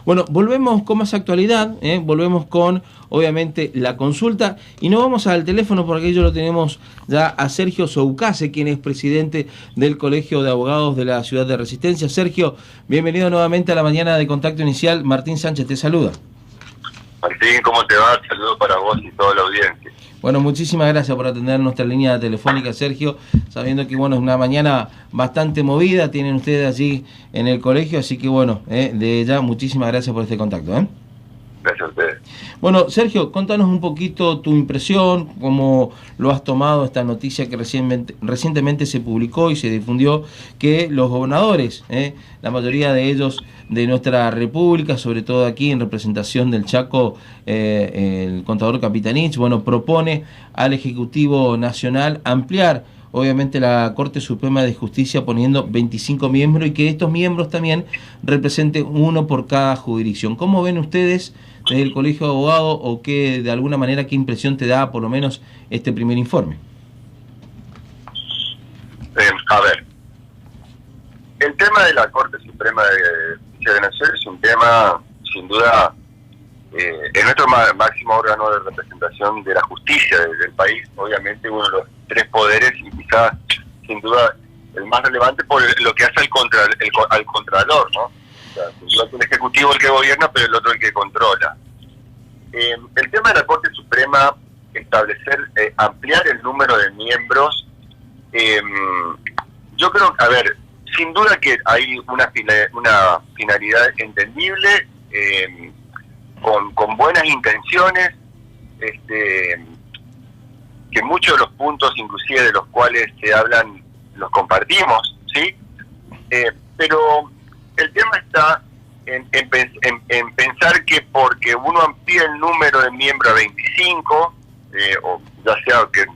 Bueno, volvemos con más actualidad, volvemos con, obviamente, la consulta, y nos vamos al teléfono porque ello lo tenemos ya a Sergio Soucase, quien es presidente del Colegio de Abogados de la Ciudad de Resistencia. Sergio, bienvenido nuevamente a la mañana de Contacto Inicial. Martín Sánchez te saluda. Martín, ¿cómo te va? Saludos para vos y toda la audiencia. Bueno, muchísimas gracias por atender nuestra línea telefónica, Sergio, sabiendo que, bueno, es una mañana bastante movida, tienen ustedes allí en el colegio, así que, bueno, de ya, muchísimas gracias por este contacto. Gracias a ustedes. Bueno, Sergio, contanos un poquito tu impresión, cómo lo has tomado esta noticia que recientemente se publicó y se difundió, que los gobernadores, la mayoría de ellos de nuestra república, sobre todo aquí en representación del Chaco, el contador Capitanich, bueno, propone al Ejecutivo Nacional ampliar obviamente la Corte Suprema de Justicia poniendo 25 miembros y que estos miembros también representen uno por cada jurisdicción. ¿Cómo ven ustedes desde el Colegio de Abogados o qué, de alguna manera, qué impresión te da por lo menos este primer informe? A ver, el tema de la Corte Suprema de Justicia de Nación es un tema, sin duda, es nuestro máximo órgano de representación de la justicia del país, obviamente uno de los tres poderes y quizás, sin duda, el más relevante por lo que hace al Contralor, ¿no? O sea, sin duda es el Ejecutivo el que gobierna, pero el otro el que controla. El tema de la Corte Suprema, establecer, ampliar el número de miembros, yo creo, a ver, sin duda que hay una finalidad entendible, con buenas intenciones, que muchos de los puntos, inclusive de los cuales se hablan, los compartimos, ¿sí? Pero el tema está en pensar que porque uno amplía el número de miembros a 25, o ya sea que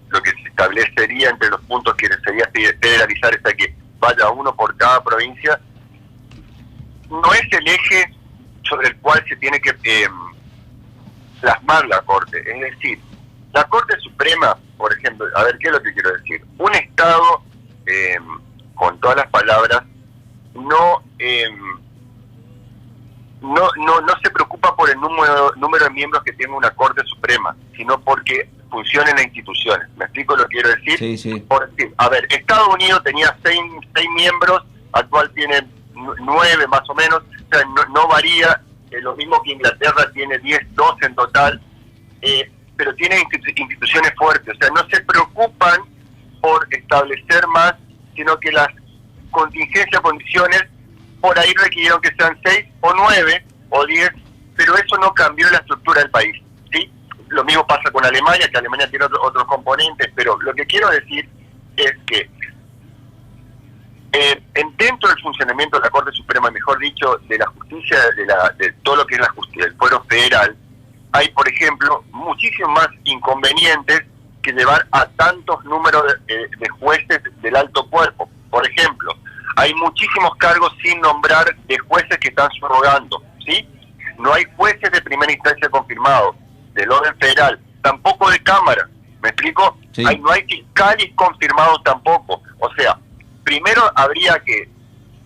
lo que se establecería entre los puntos que sería federalizar hasta que vaya uno por cada provincia, no es el eje sobre el cual se tiene que plasmar la Corte. Es decir, la Corte Suprema, por ejemplo, a ver, ¿qué es lo que quiero decir? Un Estado, con todas las palabras, no se preocupa por el número de miembros que tiene una Corte Suprema, sino porque funcionen las instituciones. ¿Me explico lo que quiero decir? Sí, sí. Por decir, a ver, Estados Unidos tenía 6 miembros, actual tiene 9 más o menos, o sea, no varía, lo mismo que Inglaterra tiene 12 en total, pero tiene instituciones fuertes, o sea, no se preocupan por establecer más, sino que las contingencias, condiciones, por ahí requirieron que sean 6 o 9 o 10, pero eso no cambió la estructura del país, ¿sí? Lo mismo pasa con Alemania, que Alemania tiene otros componentes, pero lo que quiero decir es que dentro del funcionamiento de la Corte Suprema, mejor dicho, de la justicia, de todo lo que es la justicia, del fuero federal, hay, por ejemplo, muchísimos más inconvenientes que llevar a tantos números de jueces del alto cuerpo. Por ejemplo, hay muchísimos cargos sin nombrar de jueces que están subrogando, ¿sí? No hay jueces de primera instancia confirmados, del orden federal, tampoco de Cámara, ¿me explico? Sí. No hay fiscales confirmados tampoco. O sea, primero habría que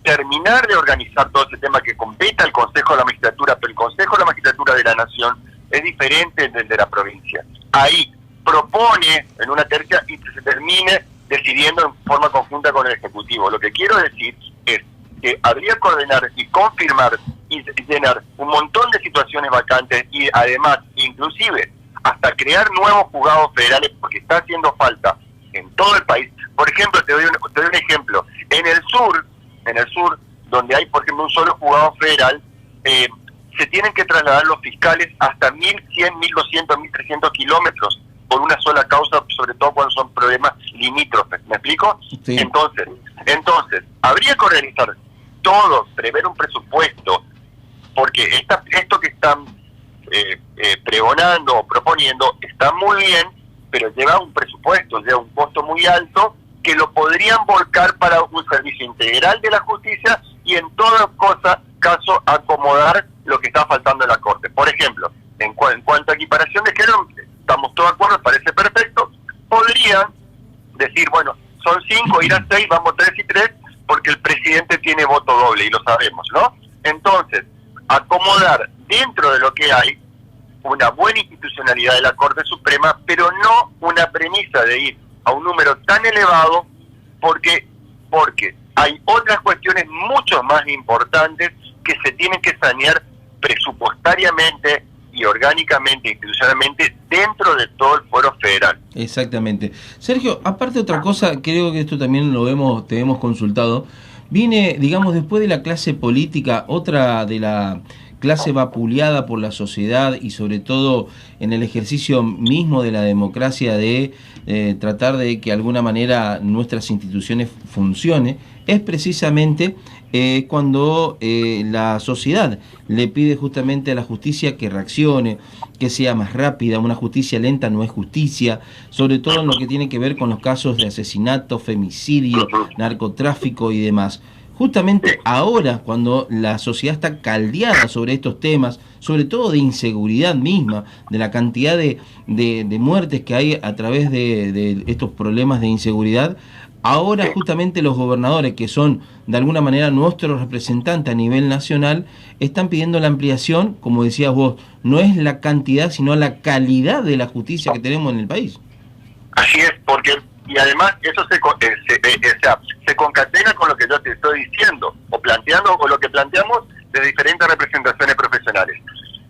terminar de organizar todo ese tema que compete al Consejo de la Magistratura, pero el Consejo de la Magistratura de la Nación es diferente del de la provincia. Ahí propone en una tercia y se termine decidiendo en forma conjunta con el Ejecutivo. Lo que quiero decir es que habría que ordenar y confirmar y llenar un montón de situaciones vacantes y además, inclusive, hasta crear nuevos juzgados federales, porque está haciendo falta en todo el país. Por ejemplo, te doy un ejemplo. En el sur, donde hay, por ejemplo, un solo juzgado federal, se tienen que trasladar los fiscales hasta 1.100, 1.200, 1.300 kilómetros por una sola causa, sobre todo cuando son problemas limítrofes. ¿Me explico? Sí. Entonces, habría que organizar todo, prever un presupuesto, porque esto que están pregonando o proponiendo está muy bien, pero lleva un presupuesto, lleva un costo muy alto, que lo podrían volcar para un servicio integral de la justicia y en todo caso acomodar lo que está faltando en la Corte. Por ejemplo, en cuanto a equiparación de género, estamos todos de acuerdo, parece perfecto. Podrían decir, bueno, son 5, ir a 6, vamos 3 y 3, porque el presidente tiene voto doble y lo sabemos, ¿no? Entonces, acomodar dentro de lo que hay una buena institucionalidad de la Corte Suprema, pero no una premisa de ir a un número tan elevado, porque hay otras cuestiones mucho más importantes que se tienen que sanear presupuestariamente y orgánicamente, institucionalmente, dentro de todo el fuero federal. Exactamente. Sergio, aparte otra cosa, creo que esto también te hemos consultado, viene, digamos, después de la clase política, otra de la clase vapuleada por la sociedad y sobre todo en el ejercicio mismo de la democracia de tratar de que de alguna manera nuestras instituciones funcionen, es precisamente cuando la sociedad le pide justamente a la justicia que reaccione, que sea más rápida. Una justicia lenta no es justicia, sobre todo en lo que tiene que ver con los casos de asesinato, femicidio, narcotráfico y demás. Justamente ahora, cuando la sociedad está caldeada sobre estos temas, sobre todo de inseguridad misma, de la cantidad de muertes que hay a través de estos problemas de inseguridad, ahora justamente los gobernadores, que son de alguna manera nuestros representantes a nivel nacional, están pidiendo la ampliación, como decías vos, no es la cantidad, sino la calidad de la justicia que tenemos en el país. Así es, porque y además eso se concatena con lo que yo te estoy diciendo, o planteando, o lo que planteamos de diferentes representaciones profesionales.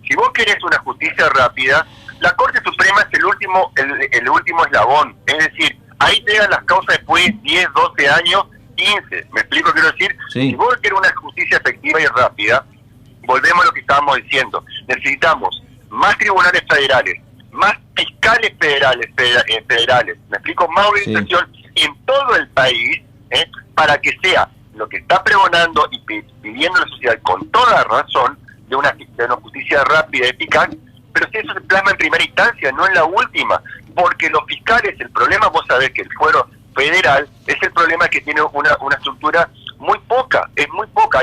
Si vos querés una justicia rápida, la Corte Suprema es el último eslabón, es decir, ahí llegan las causas después de 10, 12 años, 15, ¿me explico? Quiero decir, sí. Si vos querés una justicia efectiva y rápida, volvemos a lo que estábamos diciendo, necesitamos más tribunales federales, más fiscales federales, me explico, más organización en todo el país, para que sea lo que está pregonando y pidiendo la sociedad con toda razón de una justicia rápida y eficaz, pero si eso se plasma en primera instancia, no en la última, porque los fiscales, el problema, vos sabés que el fuero federal es el problema que tiene una estructura muy poca, es muy poca.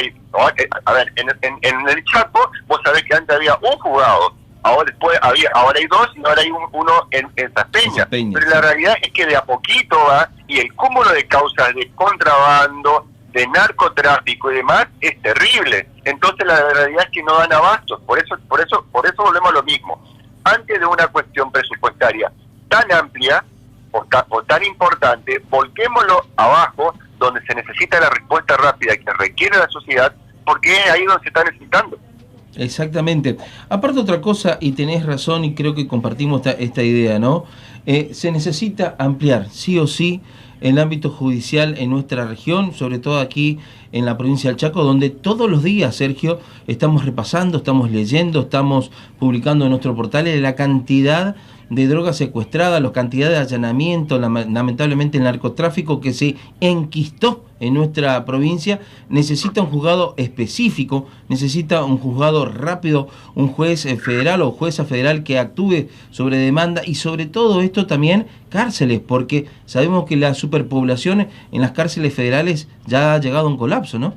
A ver, en el Chaco, vos sabés que antes había un juzgado, ahora hay dos y ahora hay uno en Saspeña. Pero la realidad es que de a poquito va, y el cúmulo de causas de contrabando, de narcotráfico y demás es terrible. Entonces la realidad es que no dan abastos. Por eso volvemos a lo mismo. Antes de una cuestión presupuestaria tan amplia o tan importante, volquémoslo abajo, donde se necesita la respuesta rápida que requiere la sociedad, porque es ahí donde se está necesitando. Exactamente. Aparte otra cosa, y tenés razón y creo que compartimos esta idea, ¿no? Se necesita ampliar, sí o sí, el ámbito judicial en nuestra región, sobre todo aquí en la provincia del Chaco, donde todos los días, Sergio, estamos repasando, estamos leyendo, estamos publicando en nuestros portales la cantidad de drogas secuestradas, la cantidad de allanamientos, lamentablemente el narcotráfico que se enquistó en nuestra provincia. Necesita un juzgado específico, necesita un juzgado rápido, un juez federal o jueza federal que actúe sobre demanda, y sobre todo esto también cárceles, porque sabemos que la superpoblación en las cárceles federales ya ha llegado a un colapso, ¿no?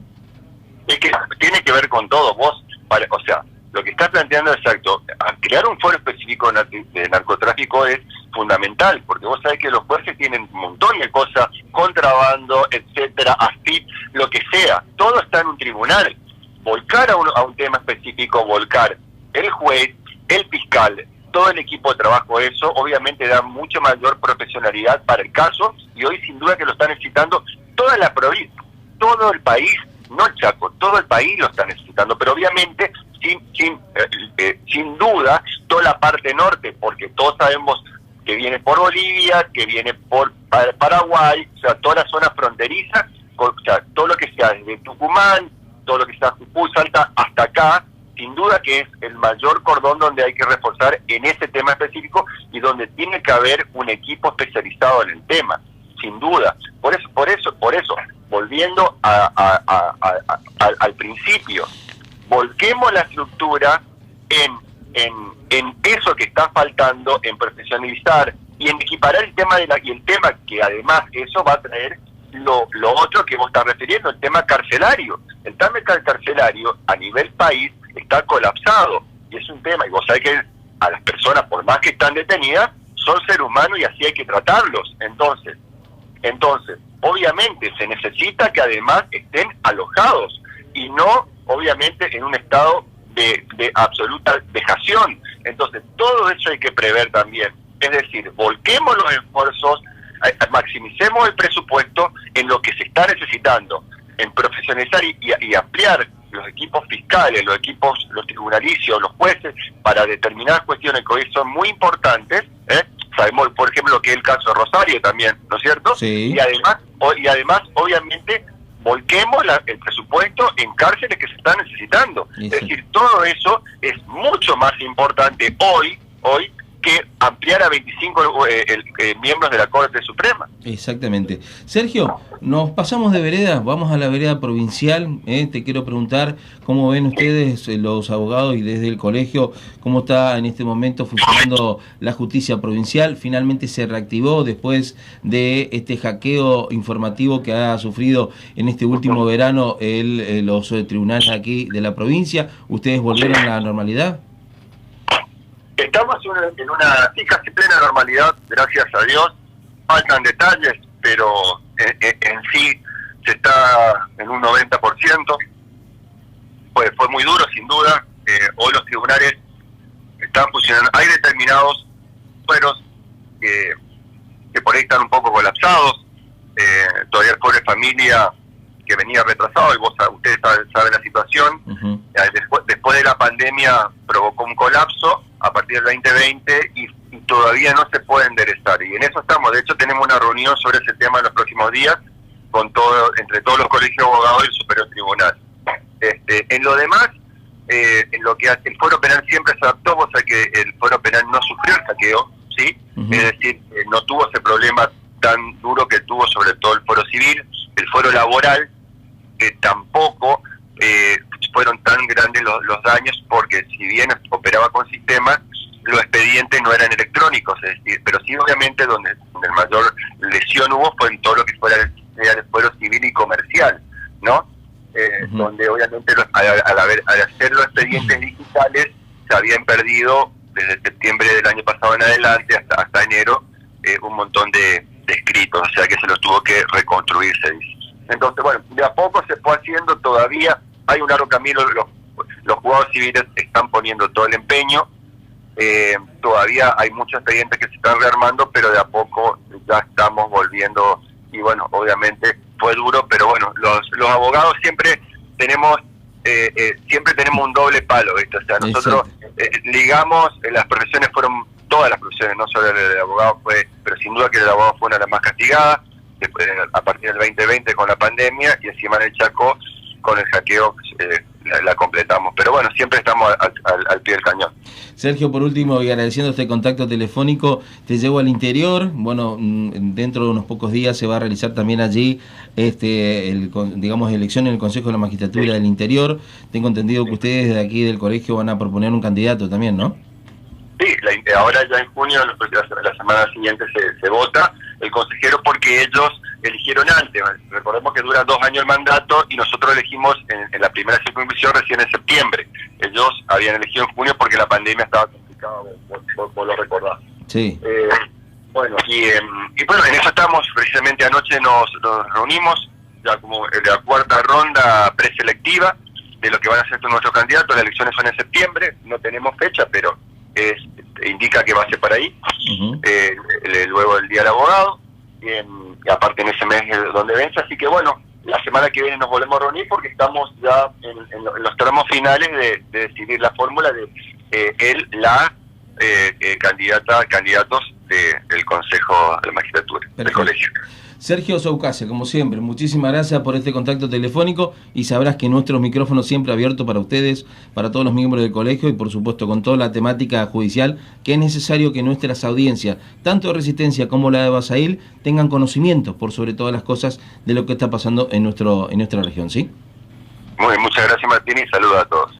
Es que tiene que ver con todo, vos, o sea, lo que estás planteando es exacto. Crear un foro específico de narcotráfico es fundamental, porque vos sabés que los jueces tienen un montón de cosas, contrabando, etcétera, así, lo que sea, todo está en un tribunal. Volcar a un tema específico, volcar el juez, el fiscal, todo el equipo de trabajo, eso obviamente da mucha mayor profesionalidad para el caso, y hoy sin duda que lo está necesitando toda la provincia, todo el país, no el Chaco, todo el país lo está necesitando, pero obviamente sin duda toda la parte norte, porque todos sabemos que viene por Bolivia, que viene por Paraguay, o sea, toda la zona fronteriza, o sea, todo lo que sea desde Tucumán, todo lo que sea Jujuy, Salta, hasta acá, sin duda que es el mayor cordón donde hay que reforzar en ese tema específico y donde tiene que haber un equipo especializado en el tema, sin duda. Por eso, volviendo al principio, volquemos la estructura en eso que está faltando, en profesionalizar y en equiparar el tema y el tema que además eso va a traer lo otro que vos estás refiriendo, el tema carcelario. El tema carcelario a nivel país está colapsado y es un tema, y vos sabés que a las personas, por más que están detenidas, son seres humanos y así hay que tratarlos. Entonces, obviamente se necesita que además estén alojados y no, obviamente, en un estado de absoluta vejación. Entonces, todo eso hay que prever también. Es decir, volquemos los esfuerzos, maximicemos el presupuesto en lo que se está necesitando, en profesionalizar y ampliar los equipos fiscales, los tribunalicios, los jueces, para determinadas cuestiones que hoy son muy importantes. Sabemos, por ejemplo, que es el caso de Rosario también, ¿no es cierto? Sí. Y además, obviamente, volquemos el presupuesto en cárceles que se están necesitando. Sí. Es decir, todo eso es mucho más importante hoy que ampliar a 25 miembros de la Corte Suprema. Exactamente. Sergio, nos pasamos de vereda, vamos a la vereda provincial. Te quiero preguntar cómo ven ustedes, los abogados, y desde el colegio, cómo está en este momento funcionando la justicia provincial. Finalmente se reactivó después de este hackeo informativo que ha sufrido en este último verano los tribunales aquí de la provincia. ¿Ustedes volvieron a la normalidad? Estamos en una casi plena normalidad, gracias a Dios. Faltan detalles, pero en sí se está en un 90%. Fue muy duro, sin duda. Hoy los tribunales están funcionando. Hay determinados fueros que por ahí están un poco colapsados. Todavía el pobre familia que venía retrasado, y ustedes saben la situación. Uh-huh. Después de la pandemia provocó un colapso a partir del 2020 y todavía no se puede enderezar, y en eso estamos. De hecho, tenemos una reunión sobre ese tema en los próximos días entre todos los colegios de abogados y el Superior Tribunal. En lo demás, en lo que hace el Fuero Penal, siempre se adaptó, o sea que el Fuero Penal no sufrió el saqueo, ¿sí? Uh-huh. Es decir, no tuvo ese problema tan duro que tuvo sobre todo el Fuero Civil. El Fuero Laboral tampoco fueron tan grandes los daños, porque si bien operaba con sistemas, los expedientes no eran electrónicos, es decir, pero sí, obviamente donde el mayor lesión hubo fue en todo lo que fuera el fuero civil y comercial, ¿no? Uh-huh. Donde obviamente al hacer los expedientes digitales se habían perdido desde septiembre del año pasado en adelante hasta enero un montón de escritos, o sea que se los tuvo que reconstruir, se dice. Entonces, bueno, de a poco se fue haciendo. Todavía hay un largo camino, los juzgados civiles están poniendo todo el empeño, todavía hay muchos expedientes que se están rearmando, pero de a poco ya estamos volviendo, y bueno, obviamente fue duro, pero bueno, los abogados siempre tenemos un doble palo, ¿viste? O sea, nosotros ligamos, las profesiones fueron, todas las profesiones, no solo el abogado pero sin duda que el abogado fue una de las más castigadas, a partir del 2020 con la pandemia, y encima en el Chaco con el hackeo la completamos. Pero bueno, siempre estamos al pie del cañón. Sergio, por último, y agradeciendo este contacto telefónico, te llevo al interior. Bueno, dentro de unos pocos días se va a realizar también allí elección en el Consejo de la Magistratura del Interior. Tengo entendido que ustedes de aquí del colegio van a proponer un candidato también, ¿no? Sí, ahora ya en junio, la semana siguiente se vota el consejero, porque ellos eligieron antes. Recordemos que dura 2 años el mandato y nosotros elegimos en la primera circunscripción recién en septiembre. Ellos habían elegido en junio porque la pandemia estaba complicada, vos lo recordás. Sí. Bueno, y bueno, en eso estamos. Precisamente anoche nos reunimos ya como en la 4ª ronda preselectiva de lo que van a ser nuestros candidatos. Las elecciones son en septiembre, no tenemos fecha, pero indica que va a ser para ahí. Uh-huh. Luego el Día del Abogado, y aparte en ese mes donde vence. Así que bueno, la semana que viene nos volvemos a reunir, porque estamos ya en los tramos finales de decidir la fórmula de candidatos del Consejo de la Magistratura. Perfecto. Del colegio. Sergio Soucase, como siempre, muchísimas gracias por este contacto telefónico, y sabrás que nuestros micrófonos siempre abiertos para ustedes, para todos los miembros del colegio, y por supuesto con toda la temática judicial, que es necesario que nuestras audiencias, tanto de Resistencia como la de Basail, tengan conocimiento por sobre todas las cosas de lo que está pasando en nuestra región, ¿sí? Muy bien, muchas gracias, Martín, y saludos a todos.